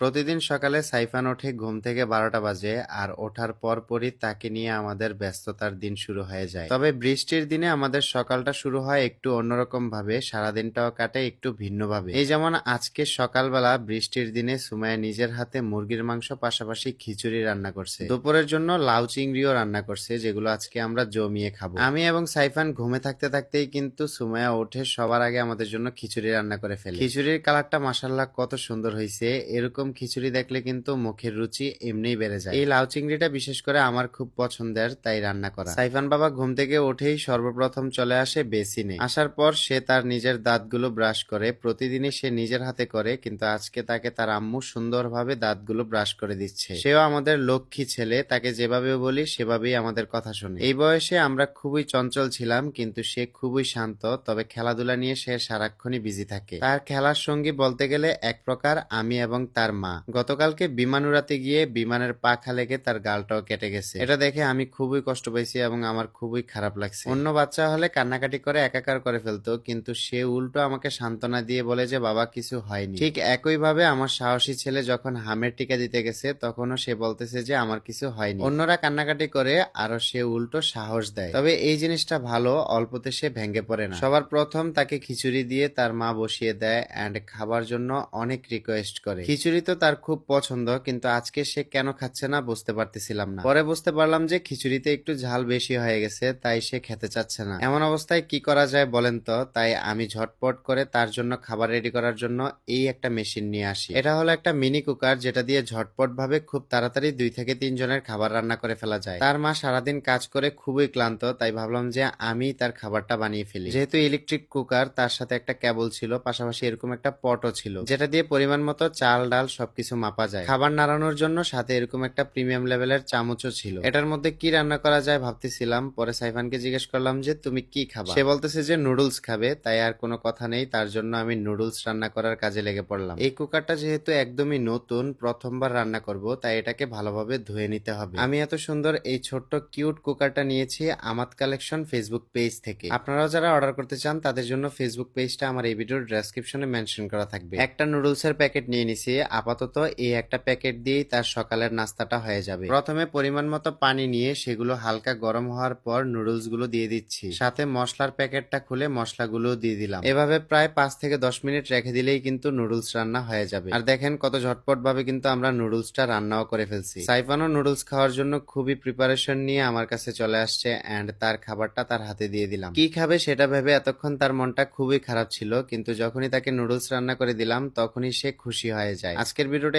প্রতিদিন সকালে সাইফান ওঠে ঘুম থেকে 12টা বাজে আর ওঠার পরপরই তাকে নিয়ে আমাদের ব্যস্ততার দিন শুরু হয়ে যায়। তবে বৃষ্টির দিনে আমাদের সকালটা শুরু হয় একটু অন্যরকম ভাবে, সারাদিনটাও কাটে একটু ভিন্নভাবে। এই যেমন আজকে সকালবেলা বৃষ্টির দিনে সুমাইয়া নিজের হাতে মুরগির মাংস পাশাপাশি খিচুড়ি রান্না করছে। দুপুরের জন্য লাউ চিংড়িও রান্না করছে, যেগুলো আজকে আমরা জমিয়ে খাবো। আমি এবং সাইফান ঘুমে থাকতে থাকতেই কিন্তু সুমাইয়া ওঠে সবার আগে আমাদের জন্য খিচুড়ি রান্না করে ফেলে। খিচুড়ির কালারটা মাশাআল্লাহ কত সুন্দর হয়েছে। এরকম খিচুড়ি দেখলে কিন্তু মুখের রুচি এমনিই বেড়ে যায়। এই লাউ চিংড়িটা বিশেষ করে আমার খুব পছন্দের, তাই রান্না করা। সাইফান বাবা ঘুম থেকে উঠেই সর্বপ্রথম চলে আসে বেসিনে। আসার পর সে তার নিজের দাঁতগুলো ব্রাশ করে। প্রতিদিনই সে নিজের হাতে করে, কিন্তু আজকে তাকে তার আম্মু সুন্দরভাবে দাঁতগুলো ব্রাশ করে দিচ্ছে। সেও আমাদের লক্ষ্মী ছেলে, তাকে যেভাবে বলি সেভাবেই আমাদের কথা শোনে। এই বয়সে আমরা খুবই চঞ্চল ছিলাম, কিন্তু সে খুবই শান্ত। তবে খেলাধুলা নিয়ে সে সারাক্ষণই বিজি থাকে। তার খেলার সঙ্গী বলতে গেলে এক প্রকার আমি এবং তার মা। গতকালকে বিমান উড়াতে গিয়ে বিমানের পাখা লেগে তার গালটাও কেটে গেছে। এটা দেখে আমি খুবই কষ্ট পাইছি এবং আমার খুবই খারাপ লাগছে। অন্য বাচ্চা হলে কান্নাকাটি করে একাকার করে ফেলতো, কিন্তু সে উল্টো আমাকে সান্ত্বনা দিয়ে বলে যে বাবা কিছু হয়নি। ঠিক একইভাবে আমার সাহসী ছেলে যখন হামের টিকা দিতে গেছে তখনও সে বলতেছে যে আমার কিছু হয়নি। অন্যরা কান্নাকাটি করে আরো সে উল্টো সাহস দেয়। তবে এই জিনিসটা ভালো, অল্পতে সে ভেঙে পড়ে না। সবার প্রথম তাকে খিচুড়ি দিয়ে তার মা বসিয়ে দেয় এন্ড খাবার জন্য অনেক রিকোয়েস্ট করে। খিচুড়ি তো তার খুব পছন্দ, কিন্তু আজকে সে কেন খাচ্ছে না বুঝতে পারতেছিলাম না। পরে বুঝতে পারলাম যে খিচুড়িতে একটু ঝাল বেশি হয়ে গেছে, তাই সে খেতে চাচ্ছে না। এমন অবস্থায় কি করা যায় বলেন তো? তাই আমি ঝটপট করে তার জন্য খাবার রেডি করার জন্য এই একটা মেশিন নিয়ে আসি। এটা হলো একটা মিনি কুকার, যেটা দিয়ে ঝটপট ভাবে খুব তাড়াতাড়ি 2 থেকে 3 জনের খাবার রান্না করে ফেলা যায়। তার মা সারাদিন কাজ করে খুবই ক্লান্ত, তাই ভাবলাম যে আমি তার খাবারটা বানিয়ে ফেলি। যেহেতু ইলেকট্রিক কুকার, তার সাথে একটা কেবল ছিল, পাশাপাশি এরকম একটা পটও ছিল, যেটা দিয়ে পরিমাণ মতো চাল ডাল সবকিছু মাপা যায়। খাবার নাড়ানোর জন্য সাথে এরকম একটা প্রিমিয়াম লেভেলের চামচও ছিল। এটার মধ্যে কি রান্না করা যায় ভাবতেছিলাম। পরে সাইফানকে জিজ্ঞেস করলাম যে তুমি কি খাবা। সে বলতেছে যে নুডলস খাবে, তাই আর কোনো কথা নেই, তার জন্য আমি নুডলস রান্না করার কাজে লেগে পড়লাম। এই কুকারটা যেহেতু একদমই নতুন, প্রথমবার রান্না করব, তাই এটাকে ভালোভাবে ধুয়ে নিতে হবে। আমি এত সুন্দর এই ছোট্ট কিউট কুকারটা নিয়েছি আমাত কালেকশন ফেসবুক পেজ থেকে। আপনারাও যারা অর্ডার করতে চান তাদের জন্য ফেসবুক পেজটা আমার এই ভিডিওর ডেসক্রিপশনে মেনশন করা থাকবে। একটা নুডলসের প্যাকেট নিয়ে নিছি। আপাতত এই একটা প্যাকেট দিয়েই তার সকালের নাস্তাটা হয়ে যাবে। প্রথমে পরিমাণ মতো পানি নিয়ে সেগুলো হালকা গরম হওয়ার পর নুডলস গুলো দিয়ে দিচ্ছি। সাথে মশলার প্যাকেটটা খুলে মশলাগুলো দিয়ে দিলাম। এভাবে প্রায় 5 থেকে 10 মিনিট রেখে দিলেই কিন্তু নুডলস রান্না হয়ে যাবে। আর দেখেন কত ঝটপট ভাবে কিন্তু আমরা নুডলসটা রান্নাও করে ফেলছি। সাইফানও নুডলস খাওয়ার জন্য খুবই প্রিপারেশন নিয়ে আমার কাছে চলে আসছে এন্ড তার খাবারটা তার হাতে দিয়ে দিলাম। কি খাবে সেটা ভেবে এতক্ষণ তার মনটা খুবই খারাপ ছিল, কিন্তু যখনই তাকে নুডলস রান্না করে দিলাম তখনই সে খুশি হয়ে যায়। আজকের ভিডিওটা